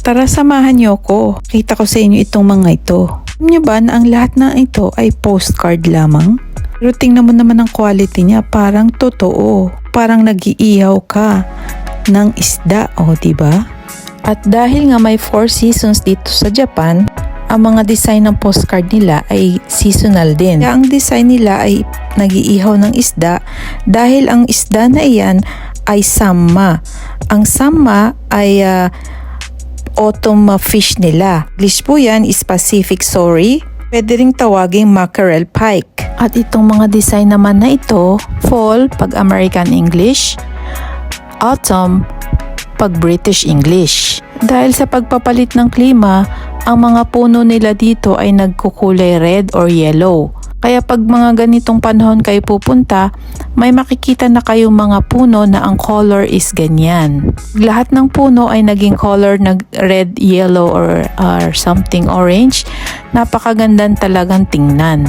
Tara, samahan niyo ko. Kita ko sa inyo itong mga ito. Alam niyo ba na ang lahat na ito ay postcard lamang? Pero tingnan mo naman ang quality niya, parang totoo. Parang nag-iihaw ka ng isda, diba? At dahil nga may 4 seasons dito sa Japan, ang mga design ng postcard nila ay seasonal din. Kaya ang design nila ay nag-iihaw ng isda dahil ang isda na iyan ay samma. Ang samma ay autumn fish nila. English po yan is Pacific Sorry. Pwede ring tawaging mackerel pike. At itong mga design naman na ito, fall pag American English, autumn pag British English. Dahil sa pagpapalit ng klima, ang mga puno nila dito ay nagkukulay red or yellow. Kaya pag mga ganitong panahon kayo pupunta, may makikita na kayong mga puno na ang color is ganyan. Lahat ng puno ay naging color na red, yellow or something orange. Napakagandang talagang tingnan.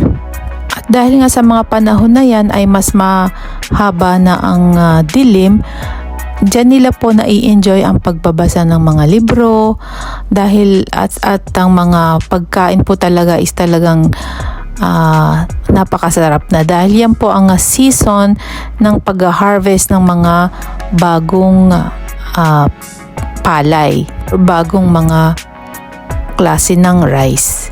At dahil nga sa mga panahon na yan ay mas mahaba na ang dilim, diyan nila po na-i-enjoy ang pagbabasa ng mga libro dahil at ang mga pagkain po talaga is talagang napakasarap na dahil yan po ang season ng pag-harvest ng mga bagong palay o bagong mga klase ng rice.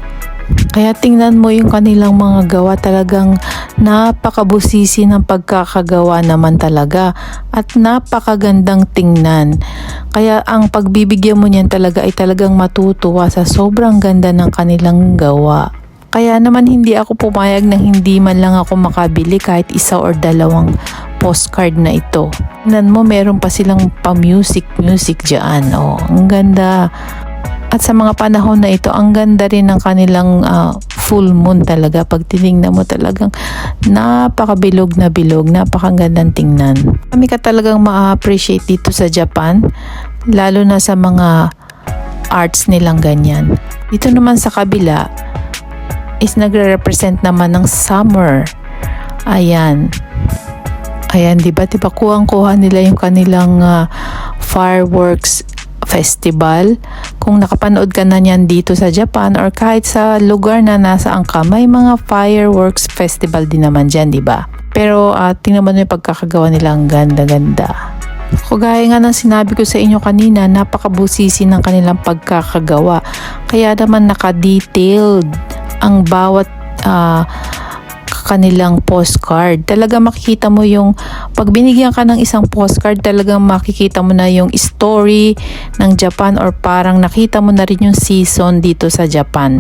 Kaya tingnan mo yung kanilang mga gawa, talagang napakabusisi ng pagkakagawa naman talaga at napakagandang tingnan. Kaya ang pagbibigyan mo niyan talaga ay talagang matutuwa sa sobrang ganda ng kanilang gawa. Kaya naman hindi ako pumayag na hindi man lang ako makabili kahit isa or dalawang postcard na ito. Tingnan mo, meron pa silang pa-music dyan. Ang ganda. At sa mga panahon na ito, ang ganda rin ng kanilang full moon talaga. Pag tinignan mo talagang napakabilog na bilog, napakagandang tingnan. Kami ka talagang ma-appreciate dito sa Japan, lalo na sa mga arts nilang ganyan. Dito naman sa kabila is nagre-represent naman ng summer. Ayan, diba kuhang-kuha nila yung kanilang fireworks festival. Kung nakapanood ka na niyan dito sa Japan or kahit sa lugar na nasaan ka, may mga fireworks festival din naman dyan, diba? Pero tingnan mo na yung pagkakagawa nila, ang ganda-ganda. Gaya nga ng sinabi ko sa inyo kanina, napakabusisi ng kanilang pagkakagawa. Kaya naman naka-detailed ang bawat kanilang postcard. Talaga makikita mo yung pag binigyan ka ng isang postcard, talagang makikita mo na yung story ng Japan or parang nakita mo na rin yung season dito sa Japan.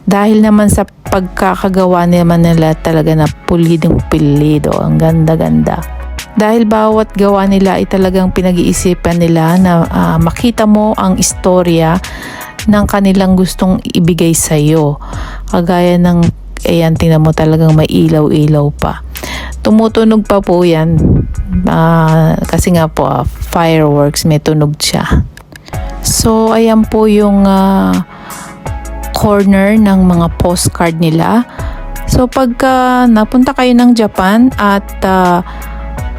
Dahil naman sa pagkakagawa naman nila talaga na pulidong pulido. Ang ganda-ganda. Dahil bawat gawa nila ay talagang pinag-iisipan nila na makita mo ang istorya ng kanilang gustong ibigay sa iyo. Kagaya ng ayan, tingnan mo talagang may ilaw-ilaw pa. Tumutunog pa po yan. Kasi nga po, fireworks, may tunog siya. So, ayan po yung corner ng mga postcard nila. So, pagka napunta kayo ng Japan at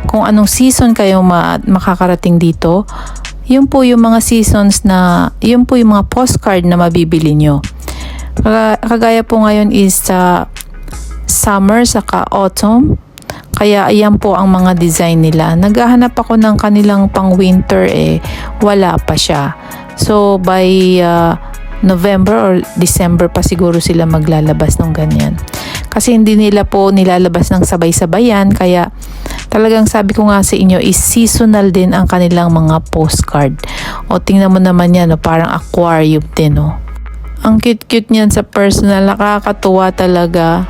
kung anong season kayo makakarating dito, yun po yung mga seasons na, yun po yung mga postcard na mabibili nyo. Kagaya po ngayon is summer saka autumn. Kaya ayan po ang mga design nila. Naghahanap ako ng kanilang pang winter, wala pa siya. So by November or December pa siguro sila maglalabas ng ganyan. Kasi hindi nila po nilalabas ng sabay-sabayan. Kaya talagang sabi ko nga sa inyo is seasonal din ang kanilang mga postcard. Tingnan mo naman yan, parang aquarium din. Ang cute-cute niyan sa personal, nakakatuwa talaga.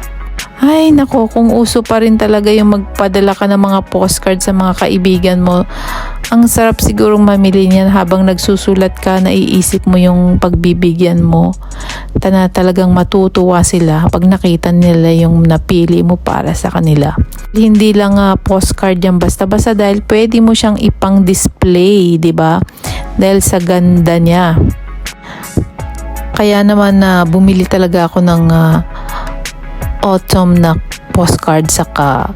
Ay nako, kung uso pa rin talaga yung magpadala ka ng mga postcard sa mga kaibigan mo, ang sarap sigurong mamili niyan habang nagsusulat ka, naiisip mo yung pagbibigyan mo. Talagang matutuwa sila pag nakita nila yung napili mo para sa kanila. Hindi lang postcard yan basta-basta dahil pwede mo siyang ipang-display, diba? Dahil sa ganda niya. Kaya naman bumili talaga ako ng autumn na postcard saka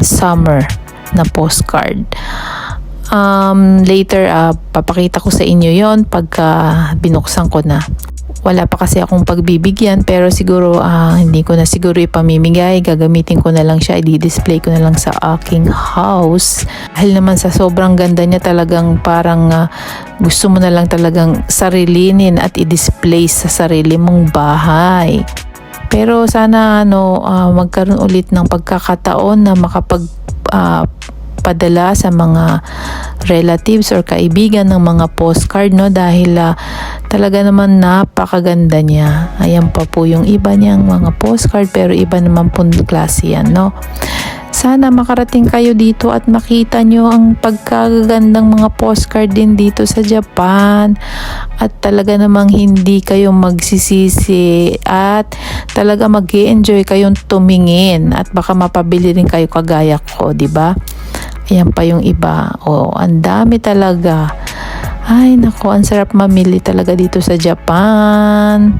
summer na postcard. Later, papakita ko sa inyo yon pagka binuksan ko na. Wala pa kasi akong pagbibigyan, pero siguro hindi ko na siguro ipamimigay. Gagamitin ko na lang siya, i-display ko na lang sa aking house. Dahil naman sa sobrang ganda niya, talagang parang gusto mo na lang talagang sarilinin at i-display sa sarili mong bahay. Pero sana magkaroon ulit ng pagkakataon na padala sa mga relatives or kaibigan ng mga postcard, no, dahil talaga naman napakaganda niya. Ayan pa po yung iba niyang mga postcard, pero iba naman po klase yan, no. Sana makarating kayo dito at makita nyo ang pagkagandang mga postcard din dito sa Japan, at talaga namang hindi kayo magsisisi at talaga mag-i-enjoy kayong tumingin, at baka mapabili rin kayo kagaya ko, di ba? Ayan pa yung iba. Ang dami talaga. Ay nako, ang sarap mamili talaga dito sa Japan.